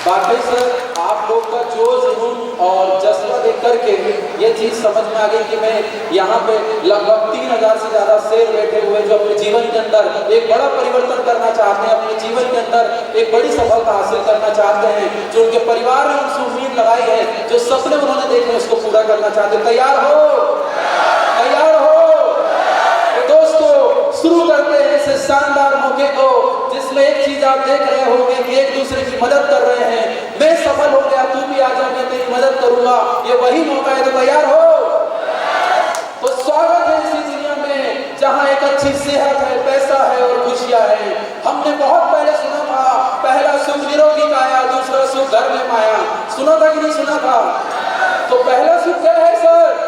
वाकई सर, आप लोग का जोश, जुनून और जज्बा देख करके ये चीज समझ में आ गई कि मैं यहाँ पे लगभग 3000 से ज्यादा शेर बैठे हुए जो अपने जीवन के अंदर एक बड़ा परिवर्तन करना चाहते हैं, अपने जीवन के अंदर एक बड़ी सफलता हासिल करना चाहते हैं, जो उनके परिवार ने उनसे उम्मीद लगाई है, जो सपने उन्होंने देखे उसको पूरा करना चाहते हैं। तैयार हो? तैयार हो? तो दोस्तों, शुरू करते हैं इस शानदार मौके को जिसमें एक चीज आप देख रहे होंगे कि एक दूसरे की मदद कर रहे हैं। मैं सफल हो गया, तू भी आ जा, मैं तेरी मदद करूंगा, ये वही मौका है। तो तैयार हो? तो स्वागत है इसी दुनिया में जहां एक अच्छी सेहत है, पैसा है और खुशियां है। हमने बहुत पहले सुना था, पहला सुख निरोगी काया, दूसरा सुख घर में माया। सुना था कि नहीं सुना था? तो पहला सुख क्या है सर?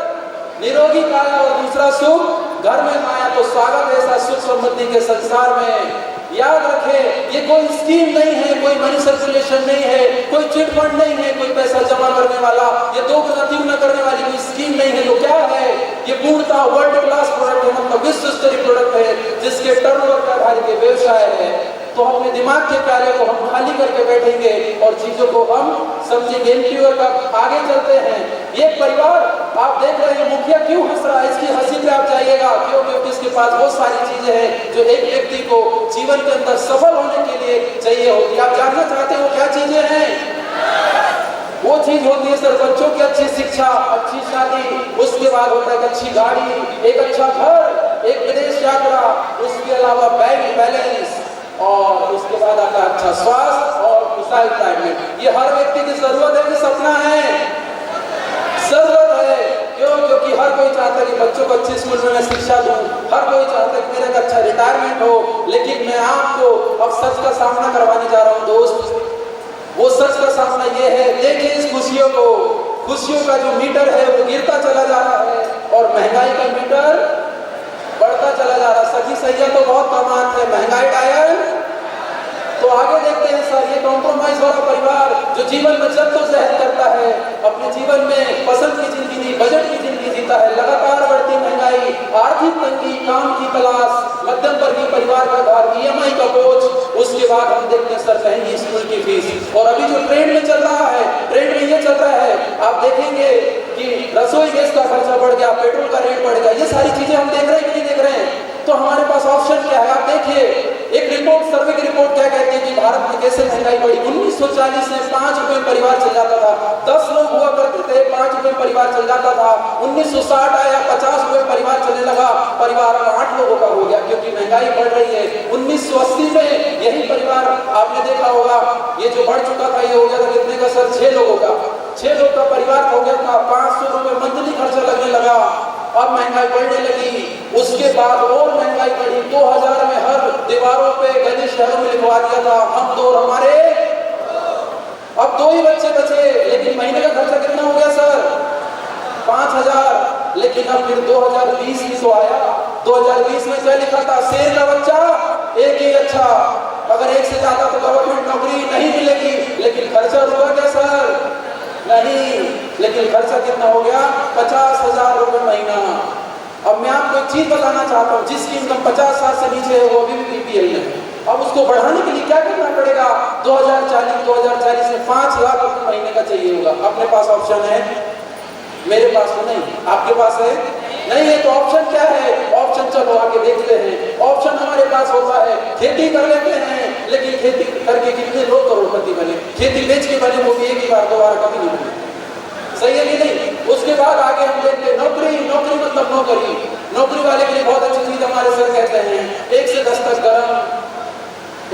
निरोगी काया और दूसरा सुख घर में माया। तो स्वागत है ऐसा सुख समृद्धि के संसार में। याद रखें, ये कोई स्कीम नहीं है, कोई मनी सर्कुलेशन नहीं है, कोई चिट फंड नहीं है, कोई पैसा जमा करने वाला, ये दो गुना तीन गुना करने वाली कोई स्कीम नहीं है। तो क्या है? ये पूर्णतः वर्ल्ड क्लास प्रोडक्ट है, मतलब विश्व स्तरीय प्रोडक्ट है जिसके टर्नओवर का आधारित व्यवसाय है। तो अपने दिमाग के कार्य को हम खाली करके बैठेंगे और चीजों को हम समझेंगे। इंटरव्यूअर का आगे चलते हैं। ये परिवार आप देख रहे हैं, मुखिया क्यों हंस रहा है? इसकी हंसी पे आप जाइएगा, क्यों? क्योंकि इसके पास बहुत सारी चीजें हैं जो एक व्यक्ति को जीवन के अंदर सफल होने के लिए चाहिए होती है। आप जानना चाहते हो क्या चीजें हैं? वो चीज होती है सर, बच्चों की अच्छी शिक्षा, अच्छी शादी, उसके बाद होता है एक अच्छी गाड़ी, एक अच्छा घर, एक विदेश यात्रा, उसके अलावा बैंक बैलेंस, और उसके बाद आता है अच्छा स्वास्थ्य और खुशहाल रिटायरमेंट। ये हर व्यक्ति की जरूरत है कि सपना है? जरूरत है। क्यों? क्योंकि हर कोई चाहता है कि बच्चों को अच्छे स्कूल में मैं शिक्षा दूं, हर कोई चाहता है कि मेरा अच्छा रिटायरमेंट हो। लेकिन मैं आपको अब सच का सामना करवाने जा रहा हूं दोस्त। वो सच का सामना ये है, देखिए इस खुशियों को, खुशियों का जो मीटर है वो गिरता चला जा रहा है और महंगाई का मीटर बढ़ता चला जा रहा है। सखी सैया तो बहुत कमात है, महंगाई डायल। तो आगे देखते हैं सर, ये कॉम्प्रोमाइज वाला परिवार जो जीवन में जद्दोजहद करता है, अपने जीवन में पसंद की जिंदगी नहीं, बजट की जिंदगी जीता है। लगातार बढ़ती महंगाई, आर्थिक तंगी, काम की तलाश, मध्यम वर्गीय परिवार का घर, EMI का बोझ, उसके बाद हम देखते हैं सर महंगी स्कूल की फीस। और अभी जो ट्रेंड में चल रहा है, ट्रेंड में ये चल रहा है, आप देखेंगे कि रसोई गैस का खर्चा बढ़ गया, पेट्रोल का रेट बढ़ गया। ये सारी चीजें हम देख रहे हैं कि नहीं देख रहे हैं? तो हमारे पास ऑप्शन क्या है? आप देखिए, एक रिपोर्ट, सर्वे की रिपोर्ट क्या कहती है कि भारत में कैसे महंगाई बढ़ी। 1940 में 5 रुपए में परिवार चल जाता था, 10 लोग हुआ करते थे, 5 रुपए में परिवार चल जाता था। 1960 आया, 50 रुपए में परिवार चलने लगा, परिवार 8 लोगों का हो गया क्योंकि महंगाई बढ़ रही है। 1980 में यही परिवार आपने देखा होगा, ये जो बढ़ चुका था, ये हो गया था कितने का सर? 6 लोगों का। 6 लोग का परिवार हो गया था, 500 रुपए मंथली खर्चा लगने लगा। अब महंगाई बढ़ने लगी, उसके बाद और महंगाई बढ़ी। 2000 में हर दीवारों पे गली शहरों में लिखवा दिया था, हम दो और हमारे। अब 2 ही बच्चे बचे, लेकिन महीने का खर्चा कितना हो गया सर? 5000। लेकिन अब फिर 2020 भी तो आया। 2020 में क्या लिखा था? शेर का बच्चा एक ही अच्छा, अगर एक से ज्यादा तो गवर्नमेंट नौकरी नहीं मिलेगी। लेकिन खर्चा रुका क्या सर? नहीं। लेकिन खर्चा कितना हो गया? 50,000 रुपए महीना। अब मैं आपको एक चीज बताना चाहता हूँ, जिसकी इनकम 50 साल से नीचे है वो अभी भी BPL है। अब उसको बढ़ाने के लिए क्या करना पड़ेगा? 2040 में 5 लाख रुपए महीने का चाहिए होगा। अपने पास ऑप्शन है? मेरे पास तो नहीं, आपके पास है? नहीं है। तो ऑप्शन क्या है? ऑप्शन चलो आगे देखते हैं। ऑप्शन हमारे पास होता है, खेती कर लेते हैं, लेकिन खेती करके कितने लोग करोड़पति बने? खेती बेच के बने, वो भी एक ही बार, दोबारा कभी नहीं बने। सही है कि नहीं? उसके बाद आगे हम देखते हैं नौकरी। नौकरी मतलब नौकरी। नौकरी वाले के लिए बहुत अच्छी चीज हमारे सर कहते हैं, 1 से 10 तक गरम,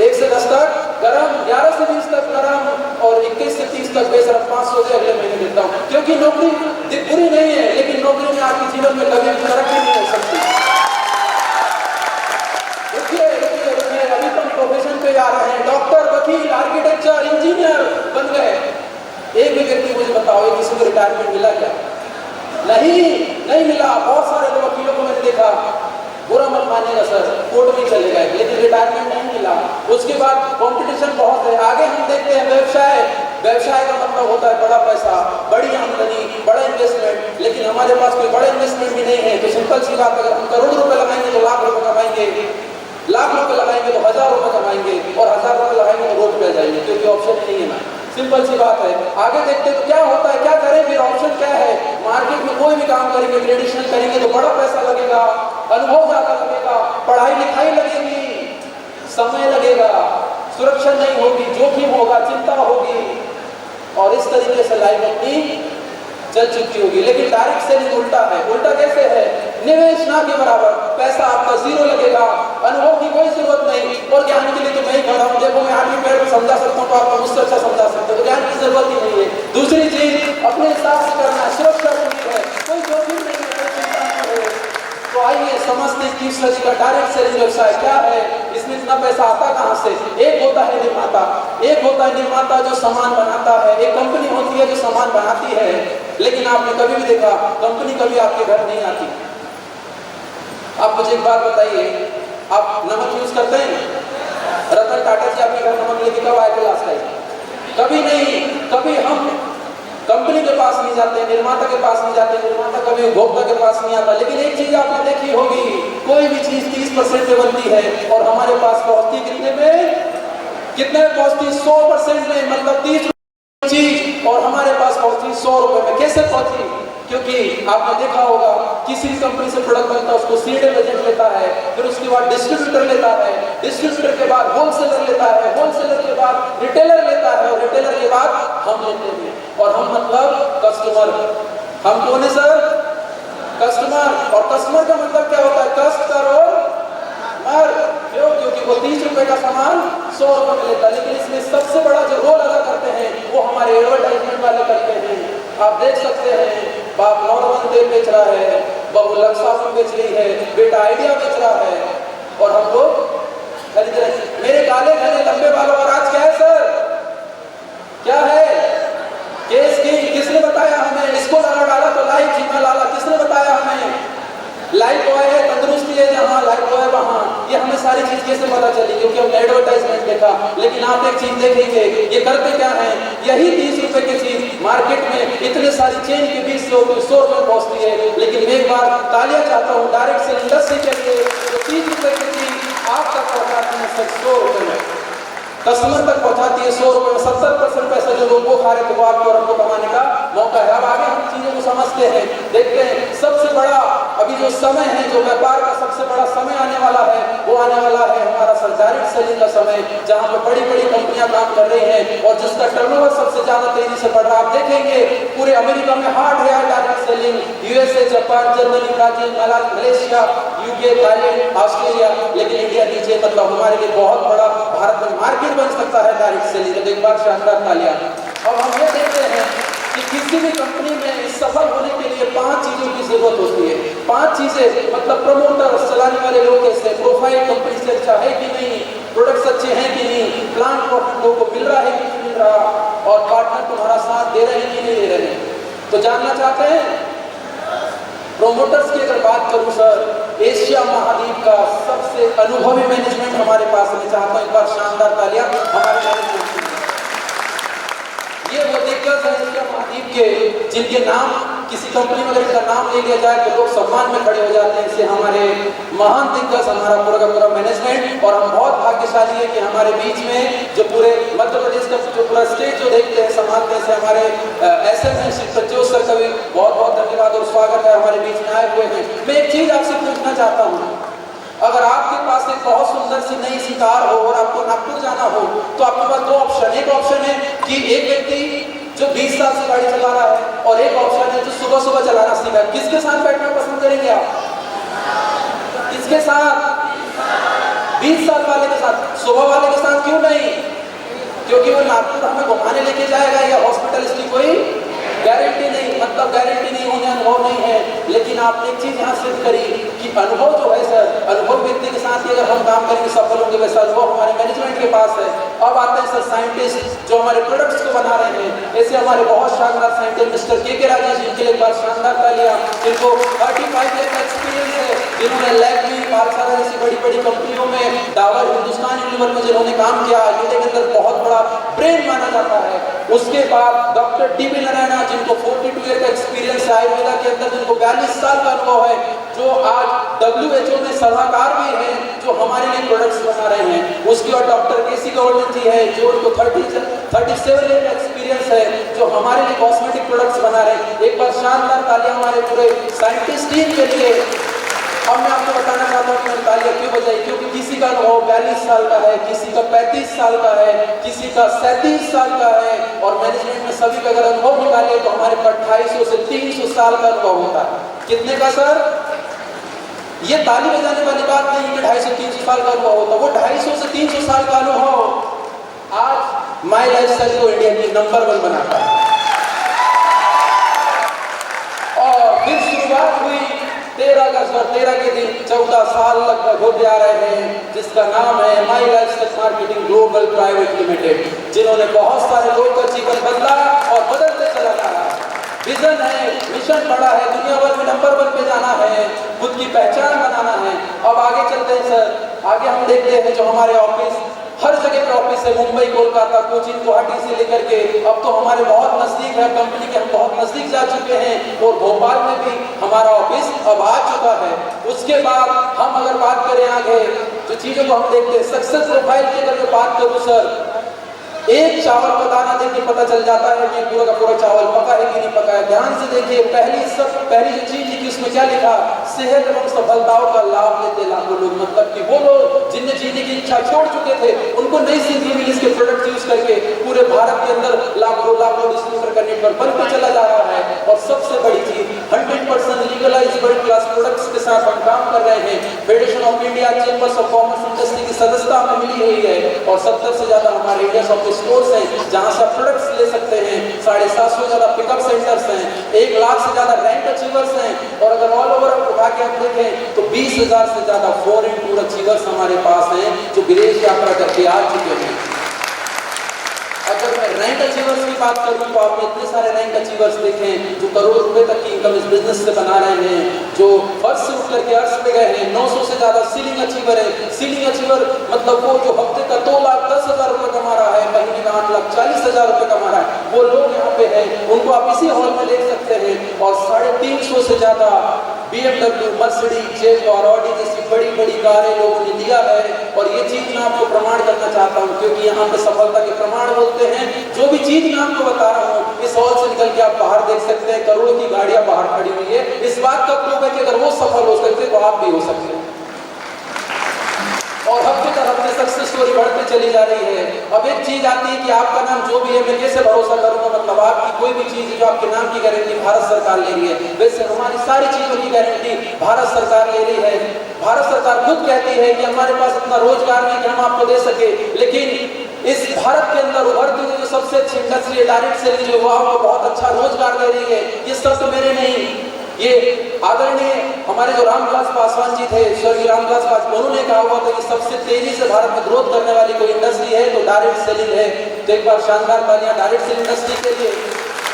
1 से 10 तक गरम, 11 से 20 तक गरम, और 21 से 30 तक बेशरम। 500 से अगले महीने देता हूँ, क्योंकि नौकरी बुरी नहीं है, लेकिन नौकरी में आपके जीवन में कभी भी तरक्की नहीं हो सकती। देखिए अभी तो प्रोफेशन पे जा रहे हैं, डॉक्टर, वकील, आर्किटेक्चर, इंजीनियर बन गए। एक भी व्यक्ति मुझे बताओ किसी को रिटायरमेंट मिला क्या? नहीं मिला। बहुत सारे लोग वकीलों को मैंने देखा, बुरा मत मानिएगा सर, कोर्ट में चले गए, लेकिन रिटायरमेंट नहीं मिला। उसके बाद कंपटीशन बहुत है। आगे हम देखते हैं व्यवसाय। व्यवसाय का मतलब होता है बड़ा पैसा, बड़ी आमदनी, बड़ा इन्वेस्टमेंट। लेकिन हमारे पास कोई बड़ा इन्वेस्टमेंट भी नहीं है। तो सिंपल सी बात, अगर हम करोड़ रुपए लगाएंगे तो लाख रुपए कमाएंगे, लाख रुपए लगाएंगे तो 1000 रुपए कमाएंगे, और 1000 रुपए लगाएंगे तो रोड पे जाएंगे, क्योंकि ऑप्शन नहीं है ना। सिंपल सी बात है। आगे देखते तो क्या होता है, क्या करें फिर, ऑप्शन क्या है। मार्केट में कोई भी काम करेंगे, ट्रेडिशनल करेंगे तो बड़ा पैसा लगेगा, अनुभव ज्यादा लगेगा, पढ़ाई लिखाई लगेगी, समय लगेगा, सुरक्षा नहीं होगी, जोखिम होगा, चिंता होगी, और इस तरीके से लाइफ अपनी चल चुकी होगी। लेकिन डायरेक्ट सेलिंग उल्टा है। उल्टा कैसे है? निवेश ना के बराबर, पैसा आपका जीरो लगेगा, अनुभव की कोई जरूरत नहीं, और ज्ञान के लिए तो मैं ही खड़ा हूं, देखो मैं आगे पैर में समझा सकता हूं तो आपको मुझसे अच्छा समझा सकते हो, तो ज्ञान की जरूरत ही नहीं है। दूसरी चीज, अपने हिसाब से करना, सुरक्षा पूरी है, कोई जोखिम नहीं है, कोई चिंता नहीं है। तो आइए समझते हैं 21 सदी का डायरेक्ट सेलिंग व्यवसाय क्या है, इसमें इतना पैसा आता कहां से। एक होता है निर्माता, एक होता है निर्माता जो सामान बनाता है, एक कंपनी होती है जो सामान बनाती है। लेकिन आपने कभी भी देखा कंपनी कभी आपके घर नहीं आती। आप मुझे एक बात बताइए, आप नमक यूज करते हैं? रतन टाटा जी आपके घर नमक लेके कब आए थे लास्ट टाइम? कभी नहीं। कभी हम कंपनी के पास नहीं जाते, निर्माता के पास नहीं जाते, निर्माता कभी उपभोक्ता के पास नहीं आता। लेकिन एक चीज आपने देखी होगी, कोई भी चीज 30% में बनती है और हमारे पास पहुंचती कितने में? कितने में पहुंचती? 100% में, मतलब 30 चीज और हमारे पास पहुंची 100 रुपए में। कैसे पहुंची? क्योंकि आपने देखा होगा किसी भी कंपनी से प्रोडक्ट बनता है, उसको सीडेड एजेंट लेता है, फिर उसके बाद डिस्ट्रीब्यूटर लेता है, डिस्ट्रीब्यूटर के बाद होलसेलर लेता है, होलसेलर के बाद रिटेलर लेता है, और रिटेलर के बाद हम लेते हैं। और हम मतलब कस्टमर। हम कौन है सर? कस्टमर। और कस्टमर का मतलब क्या होता है? कष्ट कर और मर। क्यों? क्योंकि वो 30 रुपए का सामान 100 रुपए में लेता है। लेकिन इसमें सबसे बड़ा जो रोल अदा करते हैं वो हमारे एडवर्टाइजमेंट वाले करते हैं। आप देख सकते हैं, बाप नॉर्मल तेल बेच रहा है, बहू लक्स साबुन बेच रही है, बेटा आइडिया बेच रहा है, और हम लोग खरीद रहे हैं। मेरे काले घने लंबे बालों का राज क्या है सर? क्या है? केस की। किसने बताया हमें? इसको डाला तो लाइफ जीना लाला, किसने बताया हमें? लाइफ बॉय है, तंदुरुस्ती है जहाँ, लाइफ बॉय वहाँ। ये हमें सारी चीज कैसे पता चली? क्योंकि हमने एडवर्टाइजमेंट देखा। लेकिन आप एक चीज देखेंगे, ये करते क्या है? यही 30 रुपए की चीज मार्केट में इतने सारी चेन के बीच से 100 रुपए पहुंचती है। लेकिन मैं एक बार तालियां चाहता हूँ डायरेक्ट सेलिंग इंडस्ट्री के लिए, तो 30 रुपए की चीज आप तक पहुंचाती है सिर्फ 100 रुपए में, कस्टमर तक पहुंचाती है 100 रुपए में। 70% पैसा जो लोग वो खा रहे थे वो आपको और हमको कमाने का मौका है। अब आगे हम चीजों को समझते हैं, देखते हैं। सबसे बड़ा अभी जो समय है, जो व्यापार का सबसे बड़ा समय आने वाला है, वो आने वाला है हमारा डायरेक्ट सेलिंग का समय, जहां पे बड़ी बड़ी कंपनियां काम कर रही हैं और जिसका टर्नओवर सबसे ज्यादा तेजी से बढ़ रहा है। आप देखेंगे पूरे अमेरिका में हार्ड है direct selling, USA, Japan, Germany, Brazil, Malaysia, UK, Thailand, Australia. लेकिन इंडिया नीचे, मतलब हमारे लिए बहुत बड़ा भारत में मार्केट बन सकता है डायरेक्ट सेलिंग। तो एक बार शानदार तालियां। अब हम ये देखते हैं कि किसी भी कंपनी में सफल होने के लिए 5 चीजों की जरूरत होती है। 5 चीजें, मतलब प्रमोटर, चलाने वाले लोग कैसे, प्रोफाइल कंपनी से अच्छा है कि नहीं, प्रोडक्ट्स अच्छे हैं कि नहीं, प्लांट प्रॉफिट लोगों को मिल रहा है कि नहीं मिल रहा, और पार्टनर तुम्हारा साथ दे रहे हैं कि नहीं दे रहे हैं। तो जानना चाहते हैं प्रोमोटर्स की अगर बात करूं सर, एशिया महाद्वीप का सबसे अनुभवी मैनेजमेंट हमारे पास है। मैं चाहता हूं एक बार शानदार तालियां हमारे मैनेजमेंट के लिए। ये वो दिग्गज है एशिया महाद्वीप के, जिनके नाम किसी कंपनी में अगर इनका नाम ले लिया जाए तो लोग सम्मान में खड़े हो जाते हैं। इससे हमारे महान दिग्गज, हमारा पूरा का पूरा मैनेजमेंट, और हम बहुत भाग्यशाली है कि हमारे बीच में जो पूरे मध्य प्रदेश का जो पूरा स्टेट जो देखते हैं, संभालते हैं, हमारे एसएम श्री प्रज्योत सर का भी बहुत बहुत धन्यवाद और स्वागत है, हमारे बीच में आए हुए हैं। मैं एक चीज आपसे पूछना चाहता हूँ, अगर आपके पास एक बहुत सुंदर सी नई सी कार हो और आपको नागपुर जाना हो, तो आपके पास 2 ऑप्शन। एक ऑप्शन है कि एक व्यक्ति जो 20 साल से गाड़ी चला रहा है, और एक ऑप्शन है जो सुबह सुबह चलाना सीखा है। किसके साथ बैठना पसंद करेंगे आप? किसके साथ? 20 साल वाले के साथ। सुबह वाले के साथ क्यों नहीं? क्योंकि वो नागपुर हमें घुमाने लेके जाएगा, या हॉस्पिटल, इसकी कोई गारंटी नहीं, मतलब गारंटी नहीं होने, अनुभव नहीं है। लेकिन आपने एक चीज यहाँ सिद्ध करी कि अनुभव जो है सर, अनुभव व्यक्ति के साथ ही अगर हम काम करेंगे सफल होंगे, वैसा अनुभव हमारे मैनेजमेंट के पास है। अब आते हैं सर साइंटिस्ट जो हमारे प्रोडक्ट्स को बना रहे हैं। ऐसे हमारे बहुत शानदार साइंटिस्ट मिस्टर के राजेश, इनके लिए एक बार शानदार तालियां। इनको 35 ईयर का एक्सपीरियंस है, जिन्होंने लैक्मी, बालसागर जैसी बड़ी बड़ी कंपनियों में, डाबर, हिंदुस्तान यूनिवर में जिन्होंने काम किया, इंडिया के अंदर बहुत बड़ा ब्रेन माना जाता है। उसके बाद डॉक्टर टीवी नारायण, जिनको 42 ईयर का एक्सपीरियंस है आयुर्वेदा के अंदर, जिनको 42 साल का अनुभव है, जो आज WHO में सलाहकार भी हैं, जो हमारे लिए प्रोडक्ट्स बना रहे हैं। उसके बाद डॉक्टर केसी गवर्नमेंट जी है, जो उनको 37 ईयर का एक्सपीरियंस है जो हमारे लिए कॉस्मेटिक प्रोडक्ट्स बना रहे हैं। एक बार शानदार तालियां हमारे पूरे साइंटिस्ट टीम के लिए। अब मैं आपको बताना चाहता हूँ कि मैंने तालियां क्यों बजाई, क्योंकि किसी का अनुभव 42 साल का है, किसी का 35 साल का है, किसी का 37 साल का है, और मैनेजमेंट में सभी का अगर अनुभव निकालिए तो हमारे पास 250 से 300 साल का अनुभव होता है। कितने का सर? ये ताली बजाने वाली बात नहीं कि 250-300 साल का अनुभव होता, वो 250 से 300 साल का अनुभव आज माई लाइफस्टाइल को इंडिया की नंबर 1 बनाता है। और फिर शुरुआत हुई 13 अगस्त और 13 के दिन 14 साल लगभग होते आ रहे हैं, जिसका नाम है my lifestyle marketing global private limited, जिन्होंने बहुत सारे लोगों का जीवन बदला और बदलते चला जा रहा है। विजन है, मिशन बड़ा है, दुनिया भर में नंबर 1 पे जाना है, खुद की पहचान बनाना है। अब आगे चलते हैं सर, आगे हम देखते हैं जो हमारे ऑफिस, हर जगह पे ऑफिस है, मुंबई, कोलकाता, कोचीन, गुवाहाटी से लेकर के अब तो हमारे बहुत नजदीक है, कंपनी के हम बहुत नजदीक जा चुके हैं, और भोपाल में भी हमारा ऑफिस अब आ चुका है। उसके बाद हम अगर बात करें आगे जो चीजों को हम देखते हैं, सक्सेस प्रोफाइल की अगर मैं बात करूं सर, एक चावल का दाना देखिए पता चल जाता है कि पूरा का पूरा चावल पका है कि नहीं पका है। ध्यान से देखिए, पहली जो चीज लिखी उसमें क्या लिखा? सेहत एवं सफलताओं का लाभ लेते लाखों लोग, मतलब कि वो लोग जिन्हें जीने की इच्छा छोड़ चुके थे, उनको नई जिंदगी मिली इसके प्रोडक्ट यूज करके। पूरे भारत के अंदर लाखों डिस्ट्रीब्यूटर का नेटवर्क बनते चला जा रहा है। और सबसे बड़ी चीज 100% लीगलाइज्ड वर्ल्ड क्लास प्रोडक्ट्स के साथ हम काम कर रहे हैं। Federation of India chambers of commerce industry की सदस्यता हमें मिली हुई है, और 70 से ज्यादा हमारे इंडिया ऑफ स्टोर्स हैं जहां से प्रोडक्ट्स ले सकते हैं। 750 से ज्यादा पिकअप सेंटर्स हैं, 1 लाख से ज्यादा रैंक अचीवर्स हैं, और अगर ऑल ओवर उठा के हम देखें तो 20,000 से ज्यादा फॉरेन टूर अचीवर्स हमारे पास हैं जो विदेश यात्रा करके आ चुके हैं। अगर मैं रैंक अचीवर्स की बात करूं तो आपने इतने सारे रैंक अचीवर्स देखे हैं जो करोड़ रुपए तक की इनकम इस बिजनेस से बना रहे हैं, जो फर्स्ट से उठ करके अर्श पे गए हैं। 900 से ज्यादा सीलिंग अचीवर है। सीलिंग अचीवर मतलब वो जो हफ्ते का 2,10,000 रुपए कमा रहा है, महीने का 8,40,000 रुपए कमा रहा है, वो लोग यहाँ पे हैं। उनको आप इसी हॉल में देख सकते हैं। और 350 से ज्यादा BMW, मर्सिडीज, जेगुआर, ऑडी जैसी बड़ी बड़ी कारें लोगों ने दिया है। और ये चीज मैं आपको प्रमाण करना चाहता हूँ, क्योंकि यहाँ पे सफलता के प्रमाण बोलते हैं। जो भी चीज मैं आपको बता रहा हूँ, इस हॉल से निकल के आप बाहर देख सकते हैं, करोड़ों की गाड़ियां बाहर खड़ी हुई है। इस बात का प्रूफ है कि अगर वो सफल हो सकते तो आप भी हो सकते हैं। और हफ्ते दर हफ्ते सक्सेस स्टोरी बढ़ते चली जा रही है। अब एक चीज आती है कि आपका नाम जो भी है, मैं कैसे भरोसा करूंगा? मतलब आपकी कोई भी चीज जो आपके नाम की गारंटी भारत सरकार ले रही है, वैसे हमारी सारी चीजों की गारंटी भारत सरकार ले रही है। भारत सरकार खुद कहती है कि हमारे पास इतना रोजगार नहीं कि हम आपको दे सके, लेकिन इस भारत के अंदर उभरती हुई जो सबसे अच्छी इंडस्ट्री है डायरेक्ट सेलिंग, जो वो आपको बहुत अच्छा रोजगार दे रही है। ये सब तो मेरे नहीं, ये आदरणीय हमारे जो रामविलास पासवान जी थे, स्वर्गीय रामविलास पासवान, उन्होंने कहा हुआ था कि सबसे तेजी से भारत में ग्रोथ करने वाली कोई इंडस्ट्री है तो डायरेक्ट सेलिंग है। तो एक बार शानदार तालियां डायरेक्ट सेलिंग इंडस्ट्री के लिए।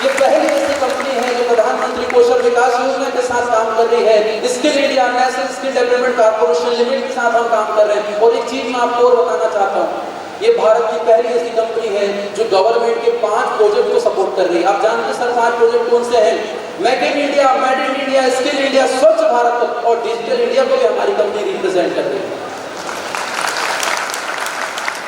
ये पहली ऐसी कंपनी है जो प्रधानमंत्री कौशल विकास योजना के साथ काम कर रही है। Skill India national skill development corporation limited के साथ हम काम कर रहे हैं। और एक चीज मैं आपको और बताना चाहता हूँ, ये भारत की पहली ऐसी कंपनी है जो गवर्नमेंट के 5 प्रोजेक्ट को सपोर्ट कर रही है। आप जानते हैं सर 5 प्रोजेक्ट कौन से हैं? Make in India, made in India, skill India, स्वच्छ भारत और डिजिटल इंडिया को भी हमारी कंपनी रिप्रेजेंट कर रही है।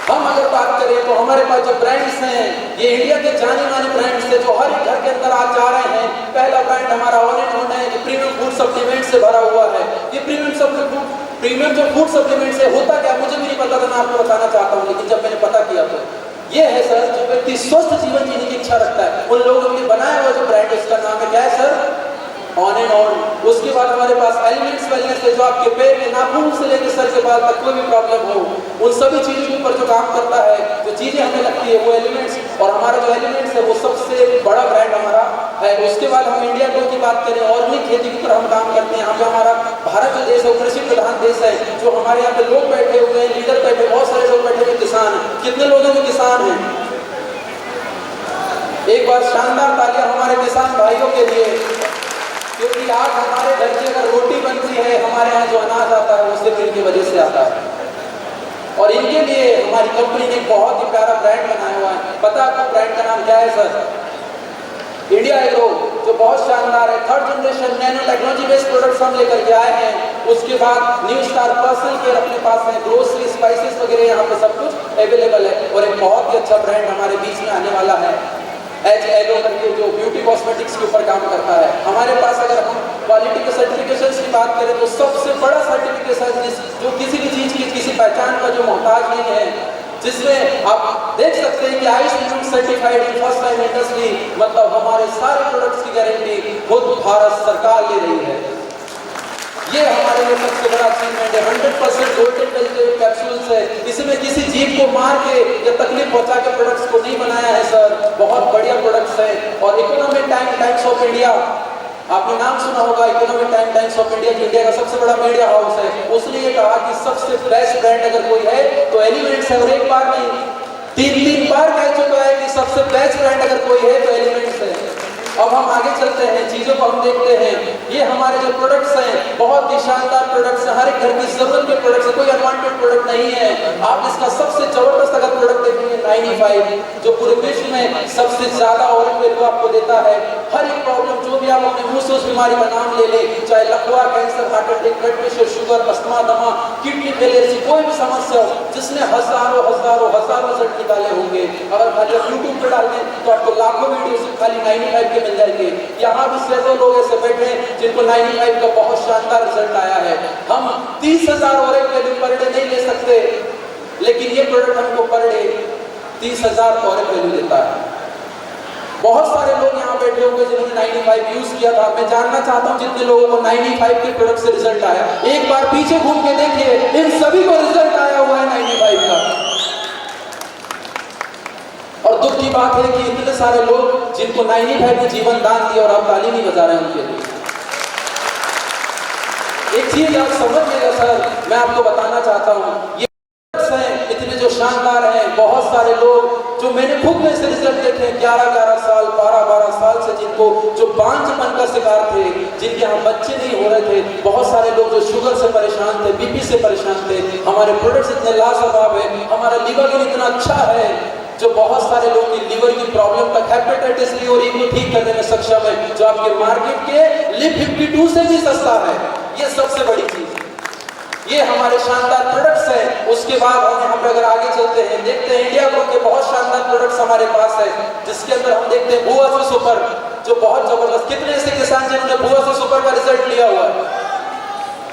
हम अगर बात करें तो हमारे पास जो ब्रांड्स हैं, ये इंडिया के जाने माने ब्रांड्स हैं जो हर एक घर के अंदर आज जा रहे हैं। पहला ब्रांड हमारा ऑल इन वन है, जो प्रीमियम फूड सप्लीमेंट से भरा हुआ है। ये प्रीमियम जो फूड सप्लीमेंट से होता क्या, मुझे भी नहीं पता था, मैं आपको बताना चाहता हूँ। लेकिन जब मैंने पता किया तो ये है सर, जो व्यक्ति स्वस्थ जीवन जीने की इच्छा रखता है उन लोगों के लिए बनाया हुआ जो ब्रांड है, उसका नाम है क्या है सर? On and on. उसके बाद हमारे पास एलिमेंट्स वेलनेस है, जो आपके पैर में नाखून से लेकर सर के बाल तक कोई भी प्रॉब्लम हो, उन सभी चीजों के ऊपर जो काम करता है, जो चीजें हमें लगती है वो एलिमेंट्स। और हमारा जो एलिमेंट्स है वो सबसे बड़ा ब्रांड हमारा है। उसके बाद हम इंडिया ग्रो की बात करें, ऑर्गेनिक खेती की तरफ हम काम करते हैं। यहाँ पे हमारा भारत जो देश है वो कृषि प्रधान देश है। जो हमारे यहाँ पे लोग बैठे हुए हैं, लीडर बैठे, बहुत सारे लोग बैठे हुए किसान हैं। कितने लोग हैं जो किसान हैं? एक बार शानदार तालियां हमारे किसान भाइयों के लिए, क्योंकि आज हमारे घर की अगर रोटी बनती है, हमारे यहाँ जो अनाज आता है वो सिर्फ इनकी वजह से आता है। और इनके लिए हमारी कंपनी ने बहुत ही प्यारा ब्रांड बनाया हुआ है। पता आपको ब्रांड का नाम क्या है सर? इंडिया एग्रो, जो बहुत शानदार है। 3rd generation nano technology based products हम लेकर के आए हैं। उसके बाद न्यू स्टार पर्सनल केयर अपने पास है, ग्रोसरी स्पाइसेस वगैरह यहाँ पे सब कुछ अवेलेबल है। और एक बहुत ही अच्छा ब्रांड हमारे बीच में आने वाला है HLO करके, जो ब्यूटी कॉस्मेटिक्स के ऊपर काम करता है। हमारे पास अगर हम क्वालिटी के सर्टिफिकेशंस की बात करें तो सबसे बड़ा सर्टिफिकेशन जो किसी भी चीज़ की किसी पहचान का जो मोहताज नहीं है, जिसमें आप देख सकते हैं कि Ayush certified in first time industry, मतलब हमारे सारे प्रोडक्ट्स की गारंटी खुद भारत सरकार ले रही है। ये हमारे लिए सबसे बड़ा अचीवमेंट है। 100% गोल्डन वेजिटेबल कैप्सूल्स है, इसमें किसी जीव को मार के या तकलीफ पहुंचा के प्रोडक्ट्स को नहीं बनाया है सर, बहुत बढ़िया प्रोडक्ट्स है। और इकोनॉमिक टाइम्स ऑफ इंडिया, आपने नाम सुना होगा, इकोनॉमिक टाइम्स ऑफ इंडिया जो इंडिया का सबसे बड़ा मीडिया हाउस है, उसने ये कहा कि सबसे बेस्ट ब्रांड अगर कोई है तो एलिमेंट्स है। और एक बार नहीं, तीन बार कह चुका है कि सबसे बेस्ट ब्रांड अगर कोई है तो एलिमेंट्स है। अब हम आगे चलते हैं, चीजों को हम देखते हैं। ये हमारे जो प्रोडक्ट्स हैं बहुत ही शानदार प्रोडक्ट्स हैं, हर एक घर की जरूरत के प्रोडक्ट्स हैं, कोई अनवांटेड प्रोडक्ट नहीं है। आप इसका सबसे जबरदस्त अगर प्रोडक्ट देखेंगे 95, जो पूरे विश्व में सबसे ज्यादा ऑरिक वैल्यू आपको देता है। हर एक प्रॉब्लम जो भी आप अपने मुंह से उस बीमारी का नाम ले ले, चाहे लकवा, cancer, heart attack, blood pressure, sugar, asthma, दमा, किडनी फेलियर, कोई भी समस्या हो, जिसने हजारों रिजल्ट निकाले होंगे, अगर खाली यूट्यूब पे डाल दें तो आपको लाखों वीडियो से खाली 95 के मिल जाएंगे। यहाँ भी सैकड़ों लोग ऐसे बैठे हैं जिनको 95 का बहुत शानदार रिजल्ट आया है। हम 30,000 ऑरिक वैल्यू पर डे नहीं ले सकते, लेकिन ये प्रोडक्ट हमको पर डे 30,000 ऑरिक वैल्यू देता है। बहुत सारे लोग यहाँ बैठे होंगे जिन्होंने 95 यूज किया था। मैं जानना चाहता हूँ जितने लोगों को 95 के प्रोडक्ट से रिजल्ट आया, एक बार पीछे घूम के देखिए, इन सभी को रिजल्ट आया हुआ है 95 का। और दुख की बात है कि इतने सारे लोग जिनको 95 ने जीवन दान दिया और आप ताली नहीं बजा रहे हैं उनके लिए। एक चीज आप समझिएगा सर, मैं आपको बताना चाहता हूँ, ये इतने जो शानदार हैं, बहुत सारे लोग जो मैंने खुद में से रिजल्ट देखे 11-11 साल, 12-12 साल से, जिनको जो बांझपन का शिकार थे, जिनके यहाँ बच्चे नहीं हो रहे थे, बहुत सारे लोग जो शुगर से परेशान थे, बीपी से परेशान थे, हमारे प्रोडक्ट्स इतने लाजवाब है, हमारा लिवर इतना अच्छा है, जो बहुत सारे लोग की लिवर की प्रॉब्लम तक, हेपेटाइटिस बी और ई को ठीक करने में सक्षम है, जो आपके मार्केट के लिप 52 से भी सस्ता है। ये सबसे बड़ी चीज, ये हमारे शानदार प्रोडक्ट्स हैं। उसके बाद हम यहाँ पे अगर आगे चलते हैं, देखते हैं इंडिया ग्रो के बहुत शानदार प्रोडक्ट्स हमारे पास है, जिसके अंदर हम देखते हैं भुआ से सुपर, जो बहुत जबरदस्त। कितने ऐसे किसान जिन्होंने भुआ से सुपर का रिजल्ट लिया हुआ है,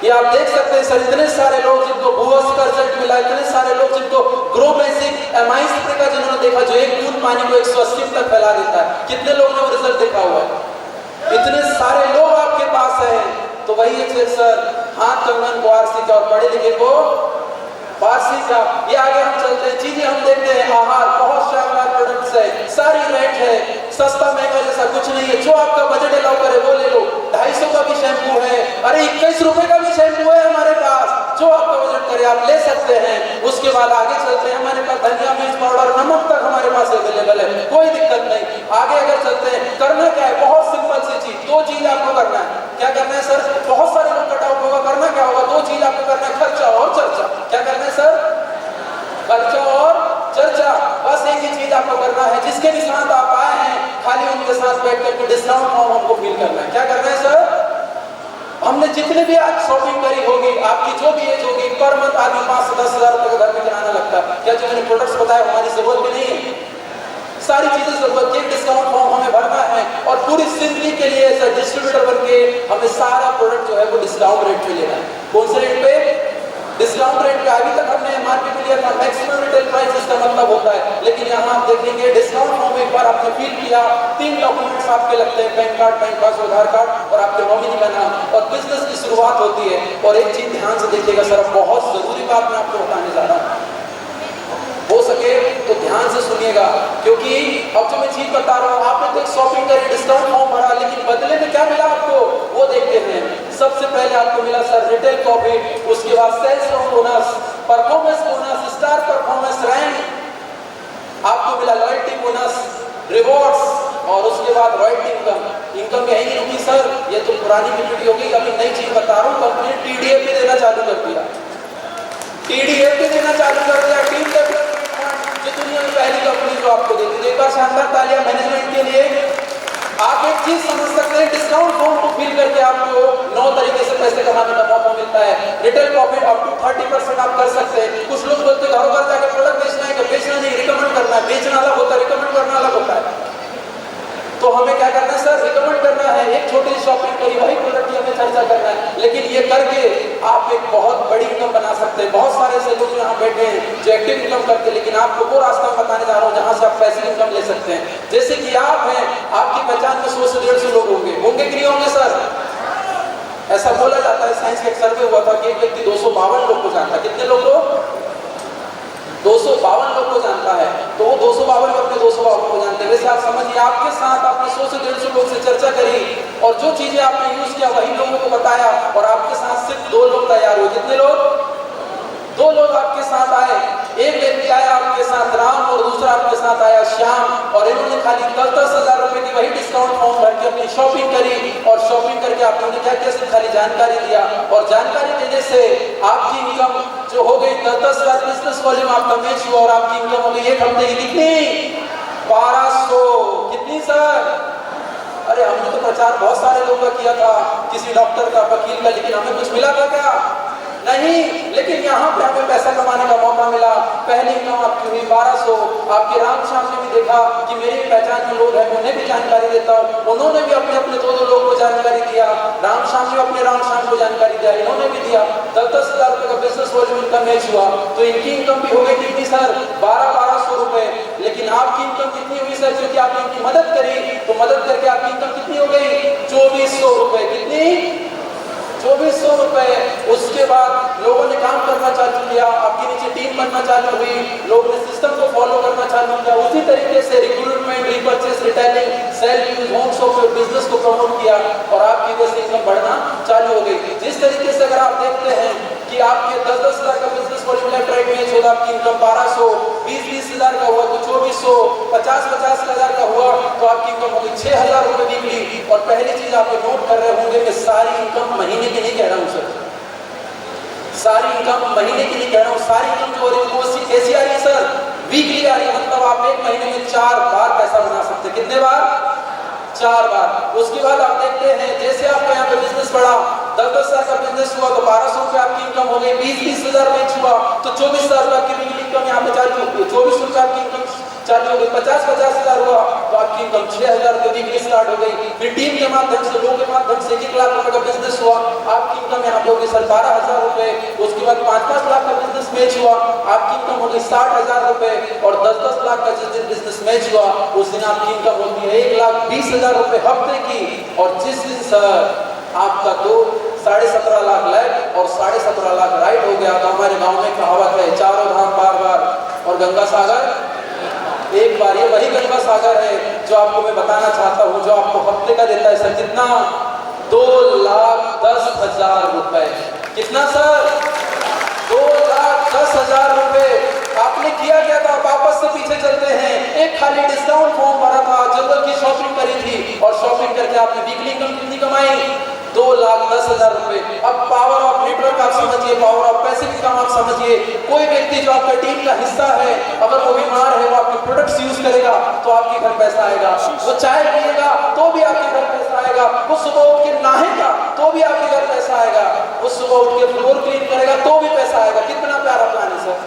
ये आप देख सकते हैं सर। इतने सारे लोग जिनको भुआ का रिजल्ट मिला, इतने सारे लोग जिनको ग्रो बेसिक एमाइन स्प्रे का जिन्होंने देखा, जो एक बूंद पानी को 180 तक फैला देता है, कितने लोगों ने वो रिजल्ट देखा हुआ है? इतने सारे लोग आपके पास है, तो वही है सर, हाथ कंगन को आरसी का और पढ़े लिखे को फारसी का। ये आगे हम चलते हैं, चीजें हम देखते हैं। आहार बहुत शानदार प्रोडक्ट्स है, सारी रेट है, सस्ता महंगा जैसा कुछ नहीं है, जो आपका बजट अलाउ करे वो ले लो। 250 का भी शैम्पू है, अरे 21 रुपए का भी शैम्पू है हमारे पास, जो आपका बजट करे आप ले सकते हैं। उसके बाद आगे चलते हैं, हमारे पास धनिया, मिर्च पाउडर, नमक तक हमारे पास अवेलेबल है, कोई दिक्कत नहीं। आगे अगर चलते हैं, करना क्या है, बहुत सिंपल सी चीज, 2 चीज आपको करना है। क्या करना है सर? बहुत सारे लोग कट आउट होगा, करना क्या होगा? 2 चीज आपको करना है, खर्चा और चर्चा। क्या करना है सर? खर्चा और चर्चा, बस एक ही चीज आपको करना है। जिसके भी साथ आप आए हैं, खाली उनके साथ बैठ करके डिस्काउंट फॉर्म हमको फिल करना है। क्या करना है सर? हमने जितने भी आज शॉपिंग करी होगी, आपकी जो भी एज होगी, पर मंथ आदमी 5 से 10 हजार रुपए का घर में किराना लगता है। क्या जो मैंने प्रोडक्ट्स बताया हमारी जरूरत भी नहीं है? सारी चीजें जरूरत है, डिस्काउंट फॉर्म हमें भरना है और पूरी जिंदगी के लिए सर डिस्ट्रीब्यूटर बनके हमें सारा प्रोडक्ट जो है वो डिस्काउंट रेट पे लेना है। कौन से रेट पे? डिस्काउंट रेट पे। अभी तक हमने एमआरपी पे लिया था, मैक्सिमम रिटेल प्राइस इसका मतलब होता है, लेकिन यहाँ आप देखेंगे डिस्काउंट फॉर्म एक बार आपने फिल किया, 3 डॉक्यूमेंट्स आपके लगते हैं, पैन कार्ड, बैंक पासबुक, आधार कार्ड और आपके नॉमिनी का नाम, और बिजनेस की शुरुआत होती है। और एक चीज ध्यान से देखिएगा सर, बहुत जरूरी बात मैं आपको बताने जा रहा हूँ, हो सके तो ध्यान से सुनिएगा, क्योंकि अब जो मैं चीज बता रहा हूँ, आपने तो एक शॉपिंग करी, डिस्काउंट फॉर्म भरा, लेकिन बदले में क्या मिला आपको वो देखते हैं। सबसे पहले आपको मिला सर रिटेल प्रॉफिट, उसके बाद sales bonus, performance bonus, star performance rank, आपको मिला लॉयल्टी बोनस, रिवॉर्ड्स, और उसके बाद रॉयल्टी इनकम। इनकम यही नहीं रुकी सर, ये तो पुरानी वीडियो हो गई, अभी नई चीज बता रहा हूँ। कंपनी TDF भी देना चालू कर दिया, TDF भी देना चालू कर दिया, टीम डेवलपमेंट, जो दुनिया में पहली कंपनी जो आपको देती है। एक बार शानदार तालियां मैनेजमेंट के लिए। आप एक चीज समझ सकते हैं, डिस्काउंट फॉर्म को फिल करके आपको 9 तरीके से पैसे कमाने का मौका मिलता है। रिटेल प्रॉफिट अप टू 30% आप कर सकते हैं। कुछ लोग बोलते हैं घरों घर जाकर प्रोडक्ट बेचना है, कि बेचना नहीं, रिकमेंड करना है। बेचना अलग होता है, रिकमेंड करना अलग होता है। तो हमें क्या करना है सर? रिकमेंड करना है। एक छोटी शॉपिंग करी, वही प्रोडक्ट की हमें चर्चा करना है। लेकिन ये करके आप एक बहुत बड़ी इनकम बना सकते हैं। बहुत सारे ऐसे लोग यहाँ बैठे हैं जो एक्टिव इनकम करते हैं, लेकिन आपको वो रास्ता बताने जा रहा हूँ जहाँ से आप पैसिव इनकम ले सकते हैं। जैसे कि आप हैं, आपकी पहचान में 100 से 150 लोग होंगे कि नहीं होंगे सर? ऐसा बोला जाता है, साइंस का एक सर्वे हुआ था कि एक व्यक्ति 252 लोग को जानता है। कितने लोग को? 252 लोग को जानता है। तो वो 252 अपने 252 को जानते हैं। वैसे आप समझिए, आपके साथ आपने 100 से 150 लोग से चर्चा करी और जो चीजें आपने यूज किया वही लोगों को बताया, और आपके साथ सिर्फ 2 लोग तैयार हुए। कितने लोग? 2 लोग आपके साथ आए। एक व्यक्ति आया आपके साथ राम, और दूसरा आपके साथ आया श्याम, और इन्होंने खाली 10-10 हजार रुपए की वही डिस्काउंट फॉर्म भर के अपनी शॉपिंग करी, और शॉपिंग करके आप लोगों ने क्या किया? सिर्फ खाली जानकारी दिया, और जानकारी देने से आपकी इनकम जो हो गई 10-10 हजार बिजनेस वॉल्यूम आपका मैच हुआ, और आपकी इनकम हो गई एक हफ्ते की कितनी? 1200। कितनी सर? अरे हमने तो प्रचार बहुत सारे लोगों का किया था, किसी डॉक्टर का, वकील का, लेकिन हमें कुछ मिला था क्या? नहीं। लेकिन यहाँ पे हमें पैसा कमाने का मौका मिला। पहली इनकम आपकी हुई 1200। आपके राम श्याम ने भी देखा कि मेरी पहचान के लोग हैं, उन्हें भी जानकारी देता हूँ। उन्होंने भी अपने अपने 2-2 लोगों को जानकारी दिया। राम श्याम ने अपने राम श्याम को जानकारी दिया, इन्होंने भी दिया। 10-10 हजार रुपए का बिजनेस वॉल्यूम इनका मैच हुआ। तो इनकी इनकम भी हो गई कितनी सर? 1200 रुपए। लेकिन आपकी इनकम कितनी हुई सर? क्योंकि आपने इनकी मदद करी, तो मदद करके आपकी इनकम कितनी हो गई? 2400 रुपए। कितनी? 2400 रुपए। उसके बाद लोगों ने काम करना चालू किया, आपके नीचे टीम बनना चालू हुई, लोगों ने सिस्टम को फॉलो करना चालू किया। उसी तरीके से recruitment, repurchase, retailing, sale use, home shop पे बिजनेस को प्रमोट किया, और आपकी वजह से इनकम बढ़ना चालू हो गई। जिस तरीके से अगर आप देखते हैं कि आपके 10-10 हजार का business volume left right match होगा, आपकी इनकम 1200, 20-20 हजार का हुआ तो 2400, 50-50 हजार का हुआ तो आपकी इनकम होगी 6000 रुपए वीकली। और पहली चीज आप नोट कर रहे होंगे कि सारी इनकम महीने की नहीं कह रहा हूं सर, सारी इनकम महीने की नहीं कह रहा हूं, सारी इनकम जो हो रही है कैसी आ रही है सर? वीकली आ रही है। मतलब आप एक महीने में 4 बार पैसा बना सकते हैं। कितने बार? 4 बार। उसके बाद आप देखते हैं जैसे आपका यहाँ पे बिजनेस बढ़ा, 10-10 हजार का बिजनेस हुआ तो 1200 रुपए आपकी इनकम हो गई। 20-20 हजार मैच हुआ तो 24 हजार रुपए आपकी वीकली इनकम यहाँ पे चालू हो गई। 24 रुपए आपकी इनकम चालू हो गई। 50-50 हजार हुआ तो आपकी इनकम 6000 रुपए वीकली स्टार्ट हो गई। फिर टीम के माध्यम से, लोगों के माध्यम से 1 लाख रुपए का बिजनेस हुआ, आपकी इनकम यहाँ पे हो गई सर 12,000 रुपए। उसके बाद 5-5 लाख का बिजनेस मैच हुआ, आपकी इनकम हो गई 60,000 रुपए। और 10-10 लाख का जिस दिन बिजनेस मैच हुआ उस दिन आपकी इनकम होती है 1,20,000 रुपए हफ्ते की। और जिस दिन सर आपका 17.5 लाख लेफ्ट और 17.5 लाख राइट हो गया, तो हमारे गांव में कहावत है, चारों धाम बार-बार और गंगा सागर एक बार। ये वही गंगा सागर है जो आपको मैं बताना चाहता हूँ, जो आपको हफ्ते का देता है सर कितना? 2,10,000 रुपए। कितना सर? 2,10,000 रुपए। आपने किया क्या था? वापस से पीछे चलते हैं। एक खाली डिस्काउंट फॉर्म भरा था, जरूरत की शॉपिंग करी थी, और शॉपिंग करके आपने वीकली इनकम कितनी कमाई? 2,10,000 रुपए। अब पावर ऑफ नेटवर्क आप समझिए, पावर ऑफ पैसिव इनकम आप समझिए। कोई व्यक्ति जो आपका टीम का हिस्सा है, अगर वो बीमार है, वो आपके प्रोडक्ट्स यूज करेगा तो आपके घर पैसा आएगा। वो चाय पिएगा तो भी आपके घर पैसा आएगा। वो सुबह उठ के नहाएगा तो भी आपके घर पैसा आएगा। वो सुबह उठ के फ्लोर क्लीन करेगा तो भी पैसा आएगा। कितना प्यारा प्लान है सर।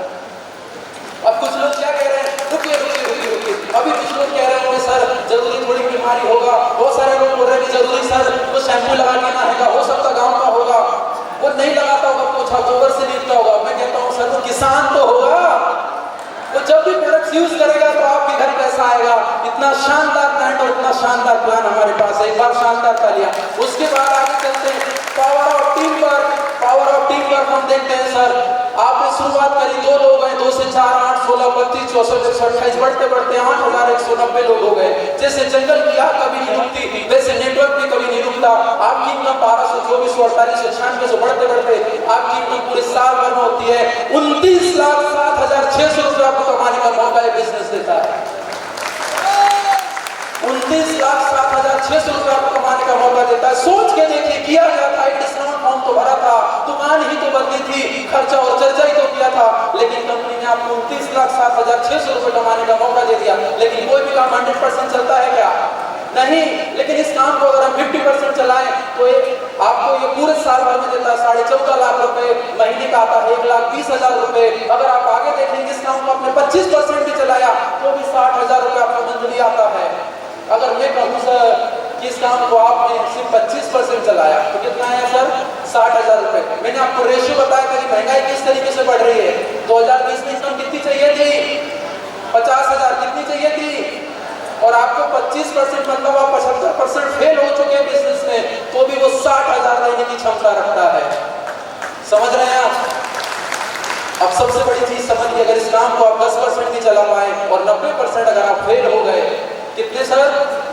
अब कुछ लोग क्या कह रहे हैं? रुकिए रुकिए रुकिए रुकिए। अभी कुछ लोग कह रहे होंगे सर जरूरी थोड़ी बीमारी होगा। बहुत सारे लोग बोल रहे हैं कि जरूरी सर वो शैम्पू लगा के नहाएगा, हो सकता गाँव का होगा, वो नहीं लगाता होगा, पोछा गोबर से नीपता होगा। मैं कहता हूँ सर वो किसान तो होगा, वो जब भी प्रोडक्ट्स यूज करेगा तो आपके घर पैसा आएगा। इतना शानदार ब्रांड और इतना शानदार प्लान हमारे पास है। एक बार शानदार तालियां। उसके बाद आगे चलते हैं power of team work. Power of team work हम देखते हैं सर, आपने शुरुआत करी, 2 लोग हैं, 2 से 4, 8, 16, 32, 64, 128, बढ़ते बढ़ते 8,190 लोग हो गए। जैसे जंगल की आग कभी नहीं रुकती, वैसे नेटवर्क भी कभी नहीं रुकता। आपकी इनकम 1200, 2400, 4896 से बढ़ते बढ़ते आपकी इनकम पूरे साल भर में होती है 29,07,600 रुपए आपको कमाने का मौका है बिजनेस देता है। 29,07,600 रुपए आपको कमाने का मौका देता है। सोच के देखिए, किया गया था, डिस्काउंट फॉर्म तो भरा था, दुकान ही तो बंदी थी, खर्चा और चर्चा ही तो किया था, लेकिन कंपनी ने आपको 29,07,600 रुपए कमाने का मौका दे दिया। लेकिन कोई भी काम 100% चलता है क्या? नहीं, लेकिन इस काम को अगर हम 50% चलाएं तो आपको ये पूरे साल भर में देता है 14.5 लाख रुपए, महीने का आता है 1,20,000 रुपए। अगर आप आगे देखेंगे इस काम को आपने 25% भी चलाया तो भी 60,000 रुपए आपको मंथली आता है। अगर मैं कहूँ सर कि इस काम को आपने सिर्फ 25% चलाया तो कितना है सर? 60,000 रुपए। मैंने आपको रेशियो बताया था कि महंगाई किस तरीके से बढ़ रही है। 2020 में इनकम कितनी चाहिए थी? 50,000। कितनी चाहिए थी? और आपको 25% मतलब आप 75% फेल हो चुके हैं बिजनेस में, तो भी वो 60,000 देने की क्षमता रखता है। समझ रहे हैं आप? अब सबसे बड़ी चीज समझिए, अगर इस काम को आप 10% भी चला पाए और 90% अगर आप फेल हो गए, कितने सर?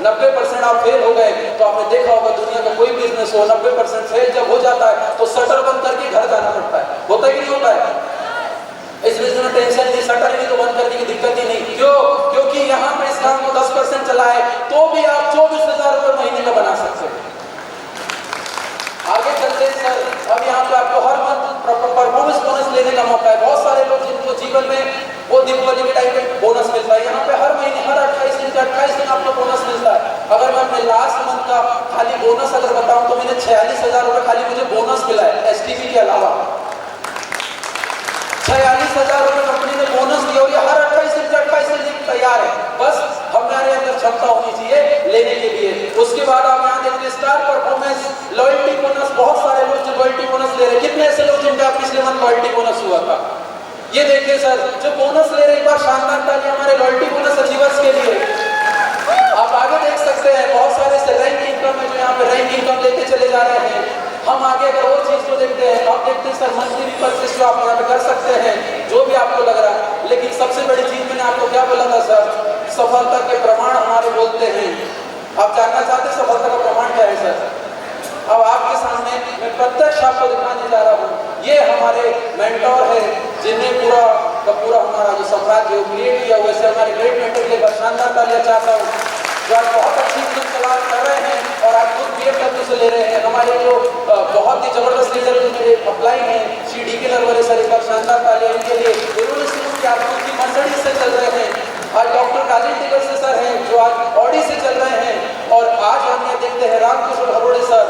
90% आप फेल हो गए, तो आपने देखा होगा दुनिया का कोई बिजनेस हो 90% फेल जब हो जाता है तो शटर बंद करके घर जाना पड़ता है। होता है कि नहीं होता है? इस बिजनेस में टेंशन नहीं, शटर नहीं तो बंद करने की दिक्कत ही नहीं। क्यों? क्योंकि यहाँ पे इस काम को 10% चलाए तो भी आप 24,000 रुपए महीने का बना सकते हैं। आगे चलते हैं सर। अब यहाँ पे आपको हर मंथ परफॉर्मेंस बोनस लेने का मौका है। बहुत सारे लोग जिनको जीवन में वो दीपावली के टाइम पे बोनस मिलता है, यहाँ पे हर महीने हर 28 दिन के 28 दिन आपको बोनस मिलता है। अगर मैं अपने लास्ट मंथ का खाली बोनस अगर बताऊं तो मैंने 46,000 रुपए खाली मुझे बोनस मिला है एसटीपी के अलावा। 46,000 रुपए कंपनी ने बोनस दिया और ये हर 28 दिन के 28 दिन तैयार है। बस हमारे अंदर क्षमता होनी चाहिए लेने के लिए। उसके बाद आप यहाँ देखते हैं स्टार परफॉर्मेंस, लॉयल्टी बोनस। बहुत सारे लोग जो लॉयल्टी बोनस ले रहे हैं, कितने ऐसे लोग जिनका पिछले मंथ लॉयल्टी बोनस हुआ था? ये देखिए सर, जो बोनस ले रहे एक बार शानदार ताली हमारे लॉयल्टी बोनस अचीवर्स के लिए। आप आगे देख सकते हैं बहुत सारे से रैंक इनकम है जो यहाँ पे रैंक इनकम लेके चले जा रहे हैं। हम आगे अगर और चीज को देखते हैं, आप देखते हैं सर मंथली परचेस जो आप यहाँ पे कर सकते हैं, जो भी आपको लग रहा है। लेकिन सबसे बड़ी चीज मैंने आपको क्या बोला था सर? सफलता के प्रमाण हमारे बोलते हैं। आप जानना चाहते हैं सफलता का प्रमाण क्या है सर? अब आपके सामने मैं प्रत्यक्ष आपको दिखाने जा रहा हूँ। ये हमारे मेंटोर है जिन्हें पूरा का पूरा हमारा जो साम्राज्य क्रिएट किया हुआ है। हमारे ग्रेट मेंटर के लिए शानदार तालियां चाहता हूँ जो आज बहुत अच्छी चला कर रहे हैं और आज खुद बीएफडब्ल्यू से ले रहे हैं। हमारे जो बहुत ही जबरदस्त लीडर जो मेरे अपलाइन है श्री डी के नरवरे सर, एक बार शानदार तालियां इनके लिए। इन्होंने शुरू किया की मर्सिडीज से चल रहे हैं। आज डॉक्टर काजल टिगर से सर हैं जो आज ऑडी से चल रहे हैं। और आज हम ये देखते हैं रामकिशोर हरोड़े सर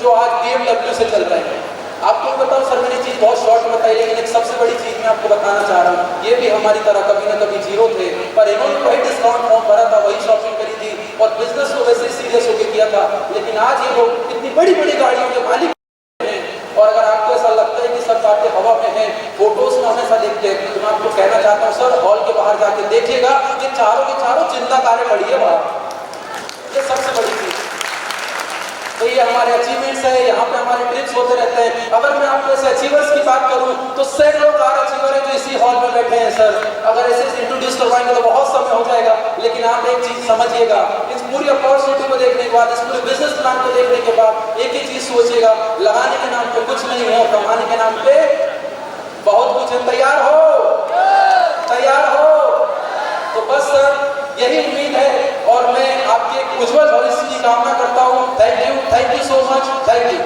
जो आज बीएमडब्ल्यू से चल रहे हैं। आपको बताओ सर, मैंने चीज बहुत शॉर्ट में बताई, लेकिन एक सबसे बड़ी चीज मैं आपको बताना चाह रहा हूँ। ये भी हमारी तरह कभी ना कभी जीरो थे, पर इन्होंने वही डिस्काउंट फॉर्म भरा था, वही शॉपिंग करी थी और बिजनेस को वैसे सीरियस होकर किया था। लेकिन आज ये लोग इतनी बड़ी बड़ी गाड़ियों के मालिक हैं। और अगर आपको ऐसा लगता है कि सब बातें हवा में हैं, फोटोज में हमेशा देखते हैं, तो मैं आपको कहना चाहता हूँ सर हॉल के बाहर जाके देखिएगा कि चारों की चारों चिंता कारें खड़ी है बाहर। ये सबसे बड़ी चीज। तो ये हमारे अचीवमेंट्स है, यहाँ पे हमारे ट्रिप्स होते रहते हैं। अगर मैं आपको ऐसे अचीवर्स की बात करूँ तो सैकड़ों कार अचीवर है जो इसी हॉल में बैठे हैं सर। अगर ऐसे इंट्रोड्यूस करवाएंगे तो बहुत समय हो जाएगा, लेकिन आप एक चीज समझिएगा, इस पूरी अपॉर्चुनिटी को देखने के बाद, इस पूरे बिजनेस प्लान को देखने के बाद एक ही चीज सोचिएगा, लगाने के नाम पे कुछ नहीं है, कमाने के नाम पे बहुत कुछ है। तैयार हो? तैयार हो? तो बस सर यही उम्मीद है और मैं आपके उज्जवल भविष्य की कामना करता हूँ। Thank you so much. Thank you.